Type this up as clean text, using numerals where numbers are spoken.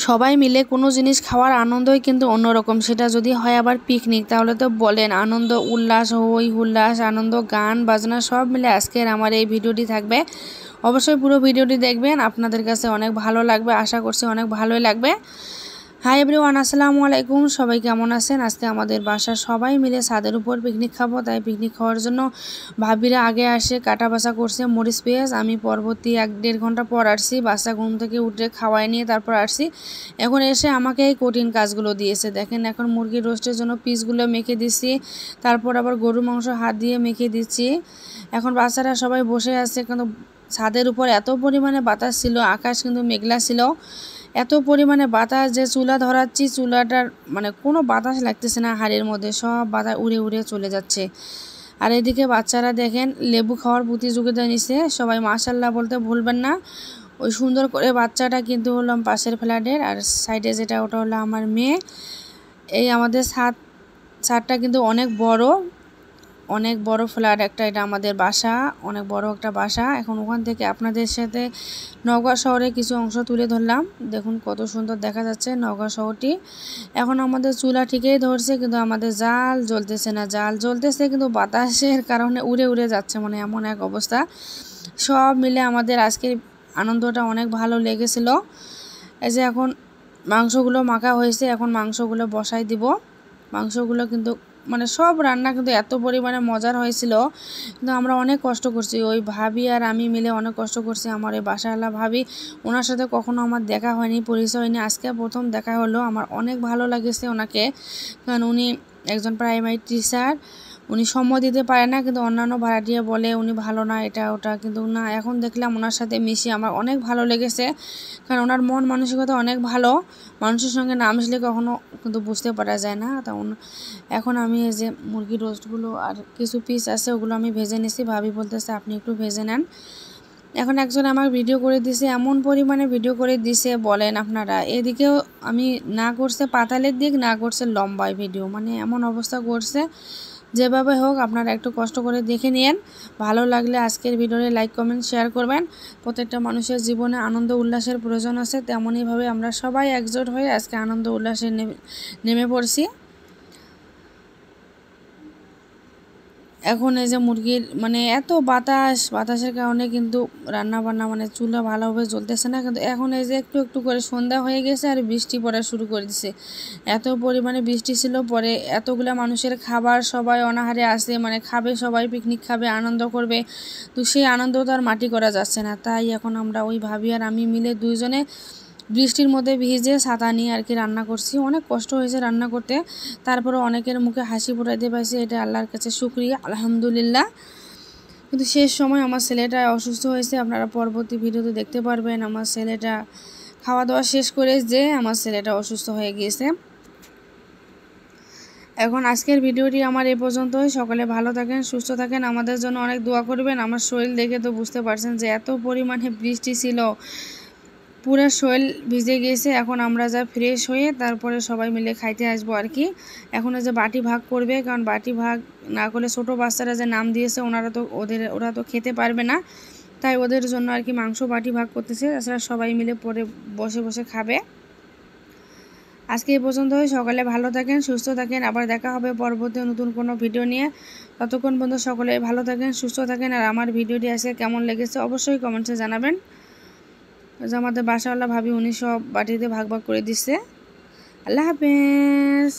সবাই মিলে কোনো জিনিস খাওয়ার আনন্দই কিন্তু অন্যরকম। সেটা যদি হয় আবার পিকনিক, তাহলে তো বলেন আনন্দ উল্লাস, হই হুল্লাস, আনন্দ, গান বাজনা সব মিলে আজকের আমার এই ভিডিওটি থাকবে। অবশ্যই পুরো ভিডিওটি দেখবেন, আপনাদের কাছে অনেক ভালো লাগবে, আশা করছি অনেক ভালোই লাগবে। হাই এভরিওয়ান, আসসালামু আলাইকুম। সবাই কেমন আছেন? আজকে আমাদের বাসার সবাই মিলে ছাদের উপর পিকনিক খাবো। তাই পিকনিক খাওয়ার জন্য ভাবিরা আগে আসে কাটা বাছা করছে মরিচ পেঁয়াজ। আমি পরবর্তী 1-1.5 ঘন্টা পর আসছি, বাচ্চা ঘুম থেকে উঠে খাওয়াই নিয়ে তারপর আসছি। এখন এসে আমাকে এই কঠিন কাজগুলো দিয়েছে। দেখেন, এখন মুরগির রোস্টের জন্য পিসগুলো মেখে দিচ্ছি, তারপর আবার গরু মাংস হাত দিয়ে মেখে দিচ্ছি। এখন বাচ্চারা সবাই বসে আছে, কিন্তু ছাদের উপর এত পরিমাণে বাতাস ছিল, আকাশ কিন্তু মেঘলা ছিল। এত পরিমাণে বাতাস যে চুলা ধরাচ্ছি, চুলাটার মানে কোনো বাতাস লাগতেছে না, হাড়ির মধ্যে সব বাতাস উড়ে উড়ে চলে যাচ্ছে। আর এদিকে বাচ্চারা দেখেন লেবু খাওয়ার প্রতিযোগিতা নিছে। সবাই মাশাল্লাহ বলতে ভুলবেন না। ওই সুন্দর করে বাচ্চাটা কিন্তু হলাম পাশের ফ্ল্যাটের, আর সাইডে যেটা ওটা হলো আমার মেয়ে। এই আমাদের ছাদটা কিন্তু অনেক বড় ফ্ল্যাট একটা, এটা আমাদের বাসা, অনেক বড় একটা বাসা। এখন ওখান থেকে আপনাদের সাথে নওগাঁ শহরে কিছু অংশ তুলে ধরলাম। দেখুন কত সুন্দর দেখা যাচ্ছে নওগাঁ শহরটি। এখন আমাদের চুলা ঠিকই ধরছে, কিন্তু আমাদের জাল জ্বলতেছে না। জাল জ্বলতেছে কিন্তু বাতাসের কারণে উড়ে উড়ে যাচ্ছে, মানে এমন এক অবস্থা। সব মিলে আমাদের আজকের আনন্দটা অনেক ভালো লেগেছিল। এই যে এখন মাংসগুলো মাখা হয়েছে, এখন মাংসগুলো বসাই দিব। মাংসগুলো কিন্তু মানে সব রান্না কিন্তু এত পরিমাণে মজার হয়েছিল, কিন্তু আমরা অনেক কষ্ট করছি। ওই ভাবি আর আমি মিলে অনেক কষ্ট করছি। আমার এই বাসাওয়ালা ভাবি, ওনার সাথে কখনো আমার দেখা হয়নি, পরিচয় হয়নি, আজকে প্রথম দেখা হলো। আমার অনেক ভালো লাগেছে ওনাকে, কারণ উনি একজন প্রাইমারি টিচার। উনি সময় দিতে পারে না, কিন্তু অন্যান্য ভাড়াটিয়া বলে উনি ভালো না, এটা ওটা, কিন্তু না, এখন দেখলাম ওনার সাথে মিশি আমার অনেক ভালো লেগেছে। কারণ ওনার মন মানসিকতা অনেক ভালো। মানুষের সঙ্গে না মিশলে কখনো কিন্তু বুঝতে পারা যায় না। তা এখন আমি এই যে মুরগির রোস্টগুলো আর কিছু পিস আছে, ওগুলো আমি ভেজে নিছি। ভাবি বলতেছে আপনি একটু ভেজে নেন। এখন একজন আমার ভিডিও করে দিছে, এমন পরিমাণে ভিডিও করে দিছে বলেন আপনারা। এদিকেও আমি না করছে পাতালের দিক, না করছে লম্বায় ভিডিও, মানে এমন অবস্থা করছে। যেভাবে হোক আপনারা একটু কষ্ট করে দেখে নিন। ভালো লাগলে আজকের ভিডিওতে লাইক কমেন্ট শেয়ার করবেন। প্রত্যেকটা মানুষের জীবনে আনন্দ উল্লাসের প্রয়োজন আছে, তেমনইভাবে আমরা সবাই একজোট হয়ে আজকে আনন্দ উল্লাসে নেমে পড়ছি। এখন এই যে মুরগির মানে এত বাতাসের কারণে কিন্তু রান্না বান্না মানে চুলা ভালোভাবে জ্বলতেছে না। কিন্তু এখন এই যে একটু একটু করে সন্ধ্যা হয়ে গেছে আর বৃষ্টি পড়া শুরু করে দিছে। এত পরিমাণে বৃষ্টি ছিল, পরে এতগুলা মানুষের খাবার, সবাই অনাহারে আসে, মানে খাবে, সবাই পিকনিক খাবে, আনন্দ করবে, তো সেই আনন্দ তো আর মাটি করা যাচ্ছে না। তাই এখন আমরা ওই ভাবি আর আমি মিলে দুইজনে বৃষ্টির মধ্যে ভিজে ছাতা নিয়ে আর কি রান্না করছি। অনেক কষ্ট হয়েছে রান্না করতে, তারপরে অনেকের মুখে হাসি ফোটাইতে পারছি, এটা আল্লাহর কাছে শুকরিয়া, আলহামদুলিল্লাহ। কিন্তু শেষ সময় আমার ছেলেটা অসুস্থ হয়েছে, আপনারা পরবর্তী ভিডিওতে দেখতে পারবেন। আমার ছেলেটা খাওয়া দাওয়া শেষ করে যে আমার ছেলেটা অসুস্থ হয়ে গিয়েছে। এখন আজকের ভিডিওটি আমার এই পর্যন্তই। সকলে ভালো থাকেন, সুস্থ থাকেন, আমাদের জন্য অনেক দোয়া করবেন। আমার শরীর দেখে তো বুঝতে পারছেন যে এত পরিমাণে বৃষ্টি ছিল, পুরো শরীর ভিজে গিয়েছে। এখন আমরা যা ফ্রেশ হয়ে তারপরে সবাই মিলে খাইতে আসবো আর কি। এখন যে বাটি ভাগ করবে, কারণ বাটি ভাগ না করলে ছোটো বাচ্চারা যে নাম দিয়েছে ওরা তো খেতে পারবে না, তাই ওদের জন্য আর কি মাংস বাটি ভাগ করতেছে। তাছাড়া সবাই মিলে পরে বসে বসে খাবে। আজকে এই পর্যন্তই। সকালে ভালো থাকেন, সুস্থ থাকেন, আবার দেখা হবে পরবর্তী নতুন কোনো ভিডিও নিয়ে। ততক্ষণ পর্যন্ত সকলে ভালো থাকেন, সুস্থ থাকেন। আর আমার ভিডিওটি আজকে কেমন লেগেছে অবশ্যই কমেন্টসে জানাবেন। যে আমাদের বাসাওয়ালা ভাবি, উনি সব বাটিতে ভাগ ভাগ করে দিচ্ছে। আল্লাহ হাফেজ।